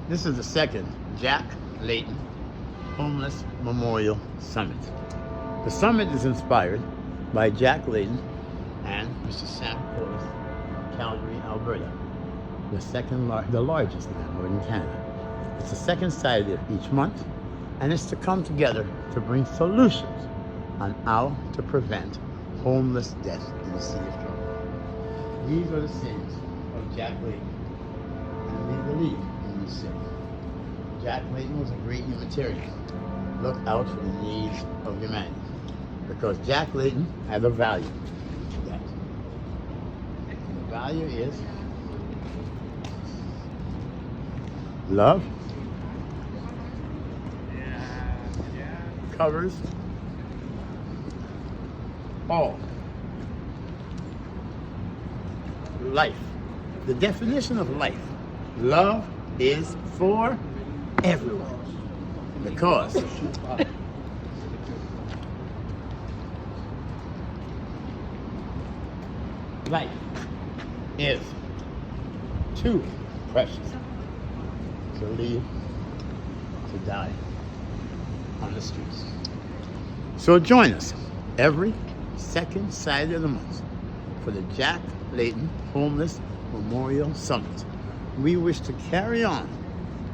This is the second Jack Layton Homeless Memorial Summit. The summit is inspired by Jack Layton and Mr. Sam Corliss in Calgary, Alberta, the largest landlord in Canada. It's the second Saturday of each month, and it's to come together to bring solutions on how to prevent homeless death in the city of Toronto. These are the sins of Jack Layton, and we believe in these sins. Jack Layton was a great humanitarian. Look out for the needs of humanity, because Jack Layton had a value. And the value is love. Covers all. Life. The definition of life. Love is for everyone. Because life is too precious to leave to die on the streets. So join us every second Saturday of the month for the Jack Layton Homeless Memorial Summit. We wish to carry on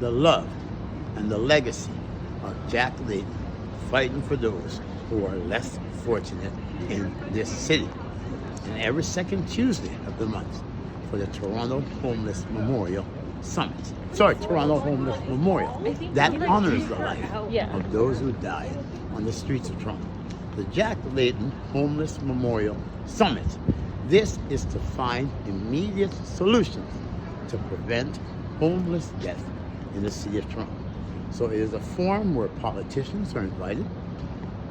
the love and the legacy of Jack Layton, fighting for those who are less fortunate in this city. And every second Tuesday of the month for the Toronto Homeless Memorial Summit. Toronto Homeless Memorial. That honors the life of those who died on the streets of Toronto. The Jack Layton Homeless Memorial Summit. This is to find immediate solutions to prevent homeless death in the city of Toronto. So it is a forum where politicians are invited,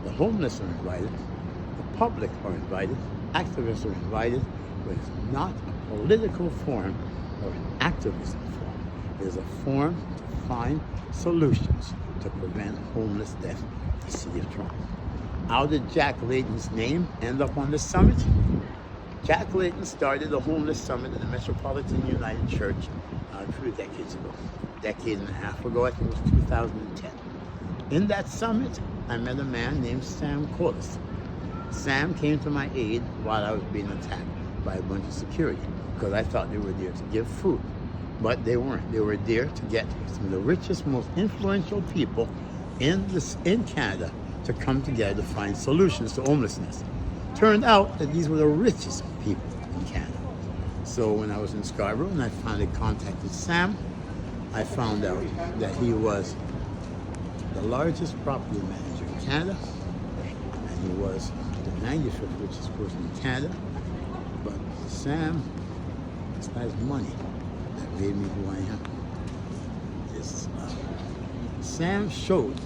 the homeless are invited, the public are invited, activists are invited, but it's not a political forum or an activism forum. It is a forum to find solutions to prevent homeless death in the city of Toronto. How did Jack Layton's name end up on this summit? Jack Layton started the Homeless Summit in the Metropolitan United Church a few decades ago. A decade and a half ago, I think it was 2010. In that summit, I met a man named Sam Corliss. Sam came to my aid while I was being attacked by a bunch of security, because I thought they were there to give food. But they weren't. They were there to get some of the richest, most influential people in Canada to come together to find solutions to homelessness. Turned out that these were the richest people in Canada. So when I was in Scarborough and I finally contacted Sam, I found out that he was the largest property manager in Canada, and he was the 95th richest person in Canada. But Sam, it's not his money that made me who I am. It's love. Sam showed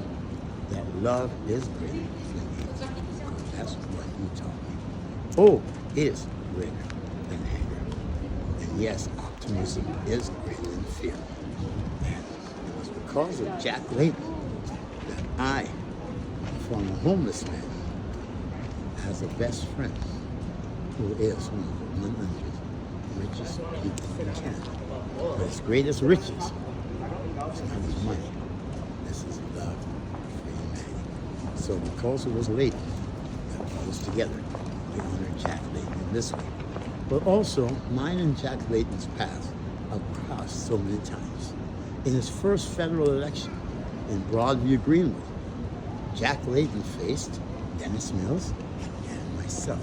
that love is greater than hate. That's what he taught me. Hope is greater than anger. And yes, optimism is greater than fear. And it was because of Jack Layton that I found a homeless man as a best friend who is one of the 100 richest people in Canada. But his greatest riches is not his money. This is love for humanity. So because it was Layton that brought us together, we honor Jack Layton in this way. But also, mine and Jack Layton's paths have crossed so many times. In his first federal election in Broadview, Greenwood, Jack Layton faced Dennis Mills and myself,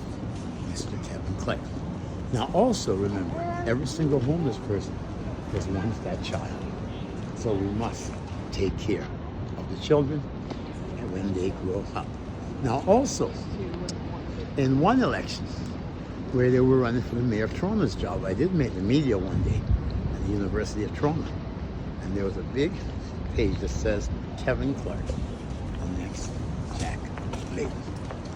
Mr. Kevin Clarke. Now also remember, every single homeless person was once that child. So we must take care of the children and when they grow up. Now also, in one election where they were running for the mayor of Toronto's job, I did make the media one day at the University of Toronto. And there was a big page that says Kevin Clarke, and next Jack Layton.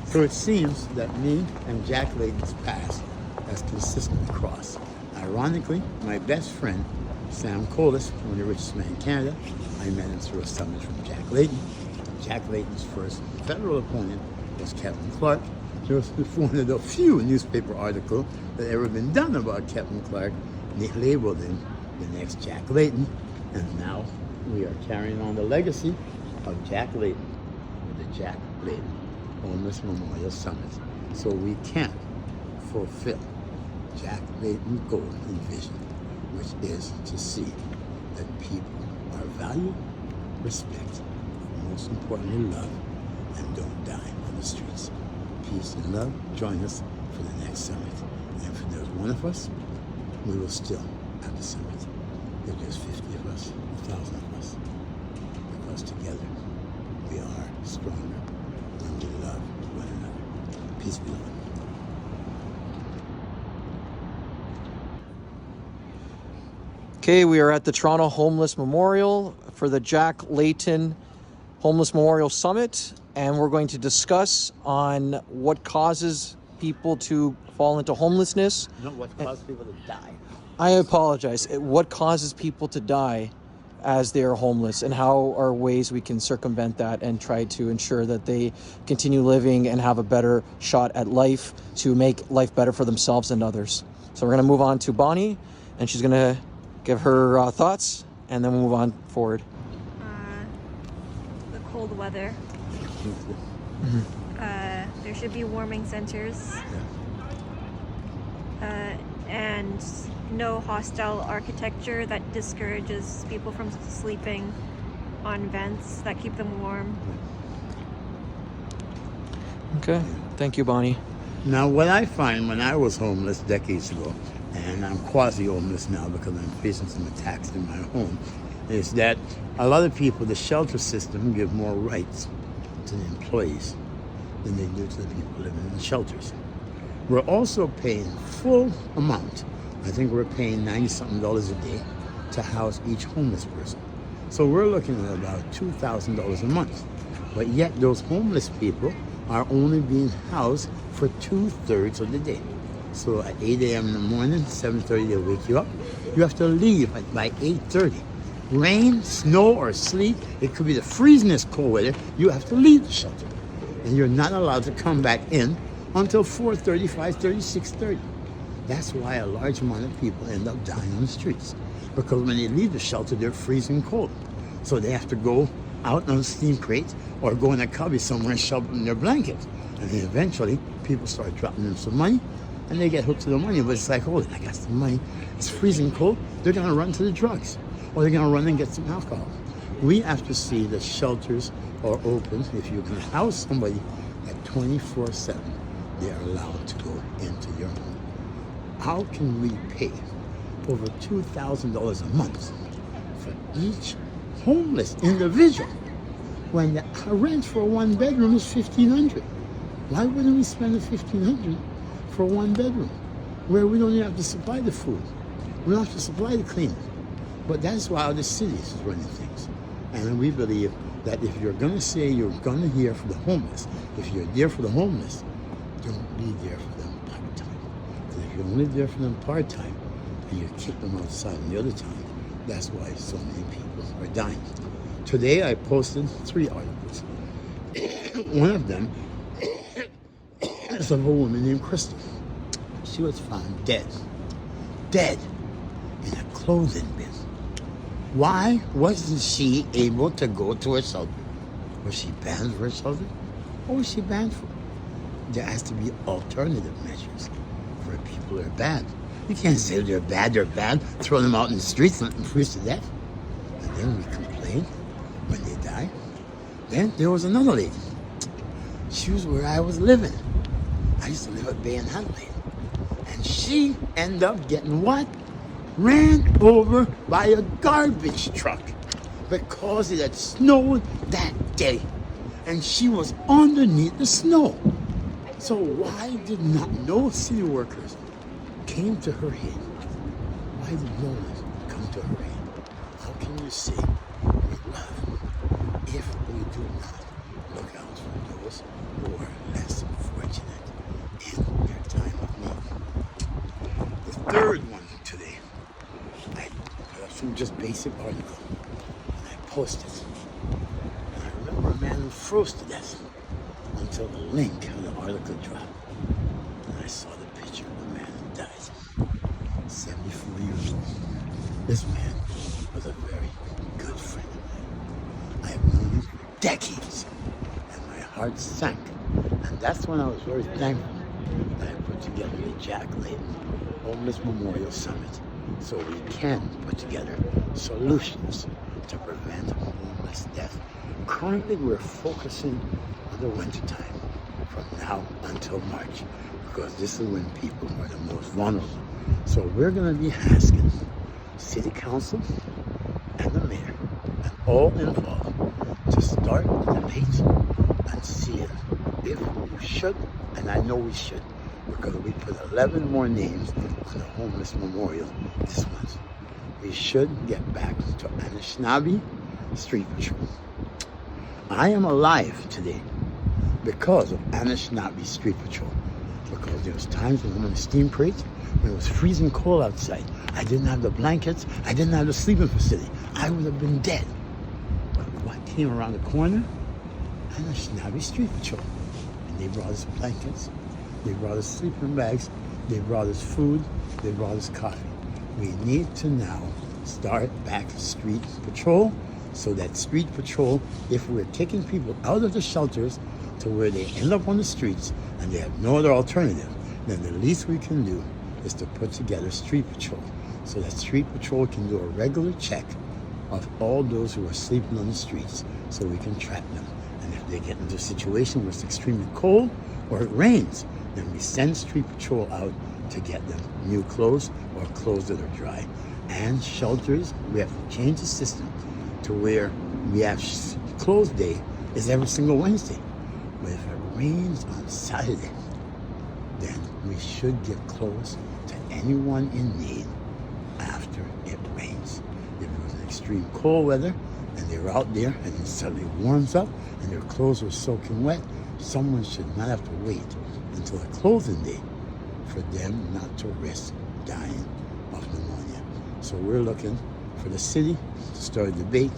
So it seems that me and Jack Layton's past has consistently crossed. Ironically, my best friend, Sam Corliss, one of the richest men in Canada, I met him through a summit from Jack Layton. Jack Layton's first federal opponent was Kevin Clarke. There was one of the few newspaper articles that ever been done about Kevin Clarke. They labeled him the next Jack Layton. And now we are carrying on the legacy of Jack Layton with the Jack Layton Homeless Memorial Summit. So we can fulfill Jack Layton's goal and vision, which is to see that people are valued, respected, and most importantly loved, and don't die on the streets. Peace and love. Join us for the next summit. And if there's one of us, we will still at the summit. If there's 50 of us, 1,000 of us, because together we are stronger and we love one another. Peace be with you. Okay, we are at the Toronto Homeless Memorial for the Jack Layton Homeless Memorial Summit, and we're going to discuss on what causes people to fall into homelessness. Not what causes people to die. I apologize. What causes people to die as they are homeless, and how are ways we can circumvent that and try to ensure that they continue living and have a better shot at life to make life better for themselves and others. So we're going to move on to Bonnie, and she's going to give her thoughts, and then we'll move on forward. The cold weather. There should be warming centers. And no hostile architecture that discourages people from sleeping on vents that keep them warm. Okay, thank you, Bonnie. Now, what I find when I was homeless decades ago, and I'm quasi-homeless now because I'm facing some attacks in my home, is that a lot of people, the shelter system, give more rights to the employees than they do to the people living in the shelters. We're also paying full amount. I think we're paying $90-something a day to house each homeless person. So we're looking at about $2,000 a month. But yet those homeless people are only being housed for 2/3 of the day. So at 8 a.m. in the morning, 7:30 they'll wake you up. You have to leave by 8:30. Rain, snow, or sleet, it could be the freezingest cold weather, you have to leave the shelter. And you're not allowed to come back in until 4:30, 5:30, 6:30. That's why a large amount of people end up dying on the streets. Because when they leave the shelter, they're freezing cold. So they have to go out on a steam crate or go in a cubby somewhere and shove in their blanket. And then eventually, people start dropping them some money, and they get hooked to the money. But it's like, hold it, I got some money. It's freezing cold. They're going to run to the drugs, or they're going to run and get some alcohol. We have to see that shelters are open. If you can house somebody at 24/7, they are allowed to go into your home. How can we pay over $2,000 a month for each homeless individual when the rent for a one-bedroom is $1,500? Why wouldn't we spend the $1,500 for a one-bedroom where we don't even have to supply the food? We don't have to supply the cleaning. But that's why the city is running things. And we believe that if you're going to say you're going to hear for the homeless, if you're there for the homeless, don't be there for them part-time. Because if you're only there for them part-time and you kick them outside on the other time, that's why so many people are dying. Today I posted 3 articles. One of them is of a woman named Crystal. She was found dead in a clothing bin. Why wasn't she able to go to a shelter? Was she banned for a shelter? What was she banned for? There has to be alternative measures for people who are bad. You can't say they're bad, throw them out in the streets and let them freeze to death. And then we complain when they die. Then there was another lady. She was where I was living. I used to live at Bay and Adelaide. And she ended up getting what? Ran over by a garbage truck because it had snowed that day. And she was underneath the snow. So why did not no city workers came to her aid? Why did no one come to her aid? How can you say we love if we do not look out for those who are less fortunate in their time of need? The third one today, I put up some just basic article and I posted. And I remember a man who froze to death until the link of the article dropped. And I saw the picture of the man who died. 74 years old. This man was a very decades. And my heart sank. And that's when I was very thankful that I put together the Jack Layton Homeless Memorial Summit, so we can put together solutions to prevent homeless death. Currently, we're focusing on the wintertime from now until March, because this is when people are the most vulnerable. So we're going to be asking City Council and the Mayor and all involved to start the debate and see if we should, and I know we should, because we put 11 more names on the Homeless Memorial this month. We should get back to Anishinaabe Street Patrol. I am alive today because of Anishinaabe Street Patrol, because there was times when I'm on a steam crate, when it was freezing cold outside. I didn't have the blankets, I didn't have the sleeping facility. I would have been dead. But what came around the corner? Anishinaabe Street Patrol. And they brought us blankets, they brought us sleeping bags, they brought us food, they brought us coffee. We need to now start back street patrol, so that street patrol, if we're taking people out of the shelters to where they end up on the streets and they have no other alternative, then the least we can do is to put together street patrol, so that street patrol can do a regular check of all those who are sleeping on the streets, so we can track them. And if they get into a situation where it's extremely cold or it rains, then we send street patrol out to get them new clothes or clothes that are dry. And shelters, we have to change the system to where we have closed day is every single Wednesday. But if it rains on Saturday, then we should get clothes to anyone in need after it rains. If it was an extreme cold weather and they were out there and it suddenly warms up and their clothes were soaking wet, someone should not have to wait until the closing day for them not to risk dying of pneumonia. So we're looking for the city to start a debate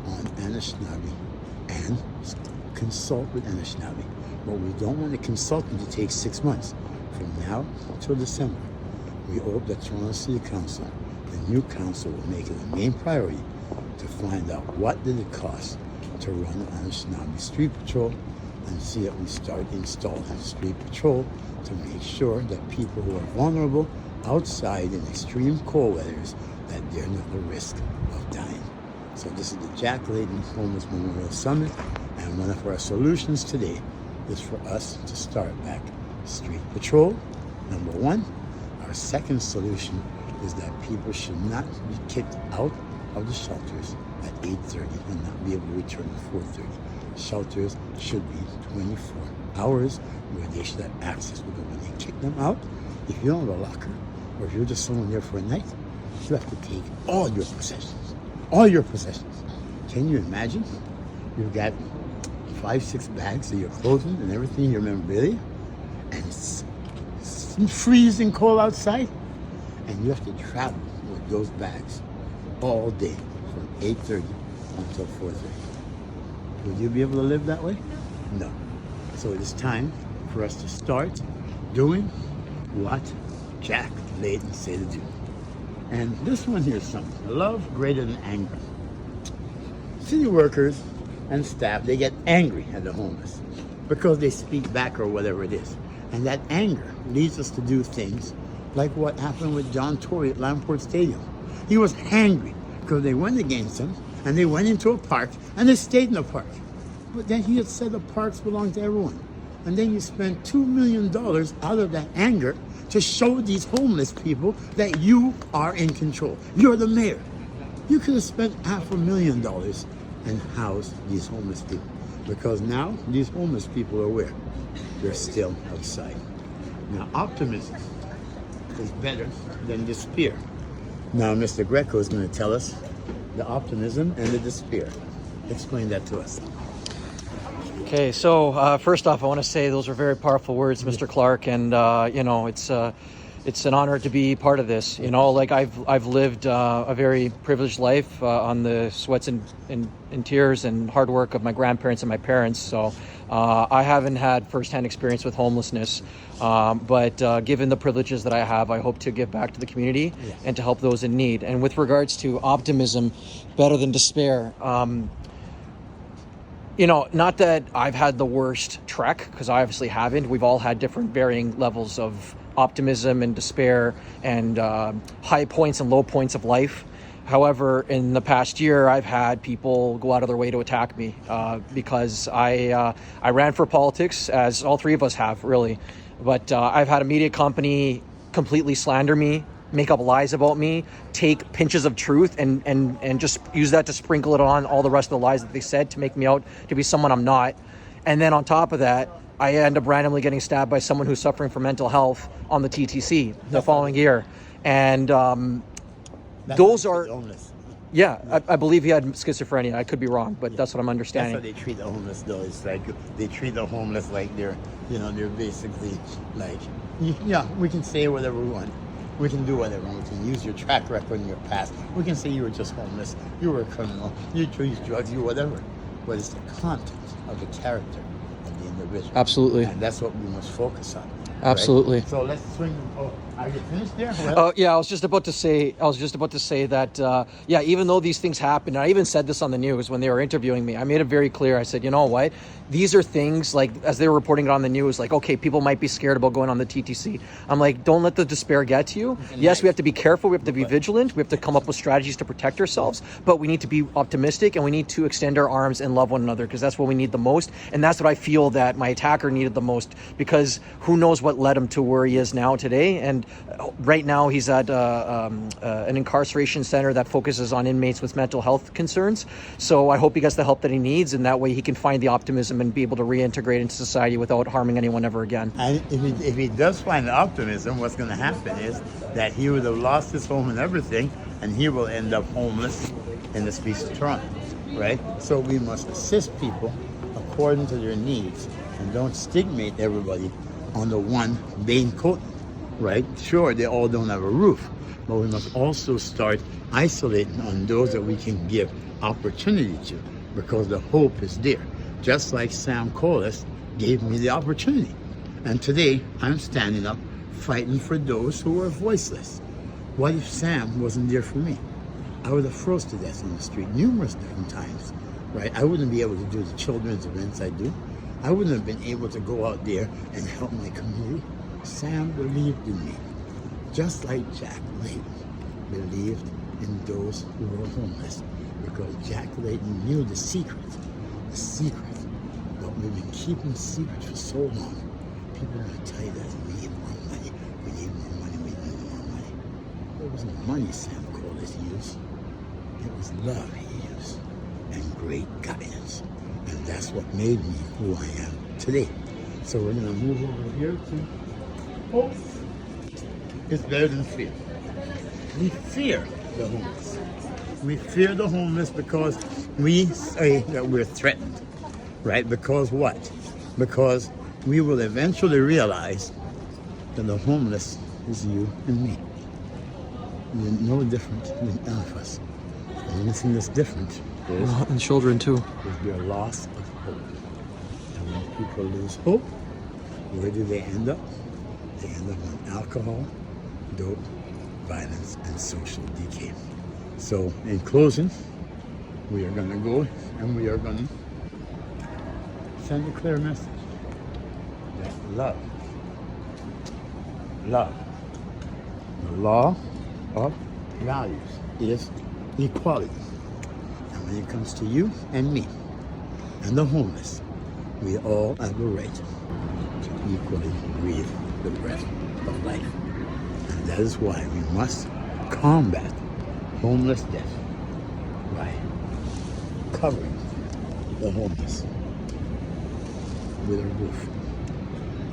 on Anishinaabe and consult with Anishinaabe. But we don't want the consultant to take 6 months. From now till December, we hope that Toronto City Council, the new council, will make it a main priority to find out what did it cost to run Anishinaabe Street Patrol, and see if we start installing street patrol to make sure that people who are vulnerable outside in extreme cold weathers, that they're not at risk of dying. So this is the Jack Layton Homeless Memorial Summit, and one of our solutions today is for us to start back street patrol, number one. Our second solution is that people should not be kicked out of the shelters at 8:30 and not be able to return at 4:30. Shelters should be 24 hours where they should have access, because when they kick them out, if you don't have a locker, or if you're just someone there for a night, you have to take all your possessions. All your possessions. Can you imagine? You've got 5-6 bags of your clothing and everything, your memorabilia, and it's freezing cold outside, and you have to travel with those bags all day from 8:30 until 4:30. Would you be able to live that way? No. So it is time for us to start doing what Jack Layton said to do. And this one here is something. Love greater than anger. City workers and staff, they get angry at the homeless because they speak back or whatever it is. And that anger leads us to do things like what happened with John Tory at Lamport Stadium. He was angry because they went against him, and they went into a park and they stayed in the park. But then he had said the parks belong to everyone. And then you spent $2 million out of that anger to show these homeless people that you are in control. You're the mayor. You could have spent $500,000 and housed these homeless people, because now these homeless people are where? They're still outside. Now, optimism is better than despair. Now, Mr. Greco is going to tell us the optimism and the despair. Explain that to us. Okay, so first off, I want to say those are very powerful words, Mr. Clarke, and it's an honor to be part of this. You know, like I've lived a very privileged life on the sweats and tears and hard work of my grandparents and my parents. So I haven't had firsthand experience with homelessness, but given the privileges that I have, I hope to give back to the community and to help those in need. And with regards to optimism, better than despair. You know, not that I've had the worst trek, because I obviously haven't. We've all had different varying levels of optimism and despair and high points and low points of life. However, in the past year, I've had people go out of their way to attack me because I ran for politics, as all three of us have, really. But I've had a media company completely slander me, make up lies about me, take pinches of truth and just use that to sprinkle it on all the rest of the lies that they said to make me out to be someone I'm not. And then on top of that, I end up randomly getting stabbed by someone who's suffering from mental health on the TTC the following year. And those are... Illness. Yeah, I believe he had schizophrenia. I could be wrong, but that's what I'm understanding. That's how they treat the homeless, though. It's like they treat the homeless like they're basically like, yeah, we can say whatever we want. We can do whatever. We can use your track record in your past. We can say you were just homeless, you were a criminal, you used drugs, you whatever. But it's the content of the character of the individual. Absolutely. And that's what we must focus on. Absolutely. Right? So let's swing. Oh, are you finished there? Yeah, I was just about to say that, yeah, even though these things happen, and I even said this on the news when they were interviewing me, I made it very clear. I said, you know what? These are things, like, as they were reporting it on the news, like, okay, people might be scared about going on the TTC. I'm like, don't let the despair get to you. Yes, we have to be careful. We have to be vigilant. We have to come up with strategies to protect ourselves, but we need to be optimistic and we need to extend our arms and love one another, because that's what we need the most. And that's what I feel that my attacker needed the most, because who knows what led him to where he is now today. And right now he's at an incarceration center that focuses on inmates with mental health concerns. So I hope he gets the help that he needs, and that way he can find the optimism and be able to reintegrate into society without harming anyone ever again. And if he does find the optimism, what's going to happen is that he would have lost his home and everything, and he will end up homeless in the streets of Toronto, right? So we must assist people according to their needs and don't stigmate everybody on the one main coat, right? Sure, they all don't have a roof, but we must also start isolating on those that we can give opportunity to, because the hope is there. Just like Sam Collis gave me the opportunity. And today, I'm standing up fighting for those who are voiceless. What if Sam wasn't there for me? I would have froze to death in the street numerous different times, right? I wouldn't be able to do the children's events I do. I wouldn't have been able to go out there and help my community. Sam believed in me, just like Jack Layton believed in those who were homeless, because Jack Layton knew the secret. But we've been keeping secret for so long. People are going to tell you that we need more money, we need more money. It wasn't money Sam Collis used. It was love he used, and great guidance. And that's what made me who I am today. So we're going to move over here to hope. It's better than fear. We fear the homeless. We fear the homeless because we say that we're threatened, right? Because what? Because we will eventually realize that the homeless is you and me. We're no different than none of us. The only thing that's different is And children too. their loss of hope. And when people lose hope, where do they end up? They end up on alcohol, dope, violence, and social decay. So, in closing, we are going to go and we are going to send a clear message that love, the law of values is equality. And when it comes to you and me and the homeless, we all have a right to equally breathe the breath of life. And that is why we must combat homeless death by covering the homeless with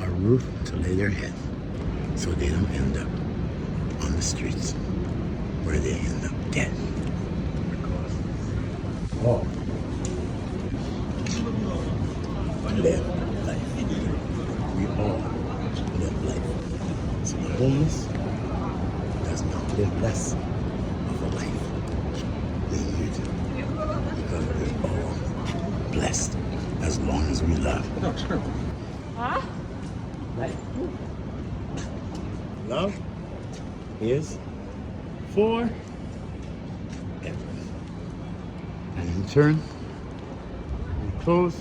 a roof to lay their head, so they don't end up on the streets where they end up dead. Because all live life. We all live life. So the homeless does not live less of a life than you do, because we're all blessed as long as we love. Life. Love is for everyone. And in turn, we close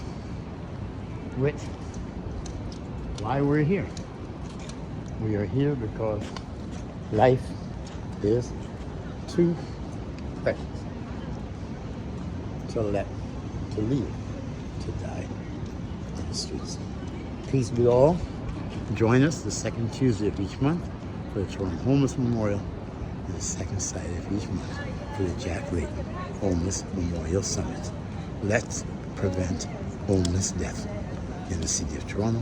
with why we're here. We are here because life is too precious to live, to die on the streets. Peace be all. Join us the second Tuesday of each month for the Toronto Homeless Memorial and the second Saturday of each month for the Jack Layton Homeless Memorial Summit. Let's prevent homeless death in the city of Toronto.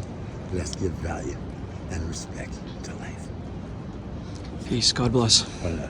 Let's give value and respect to life. Peace. God bless. Voilà.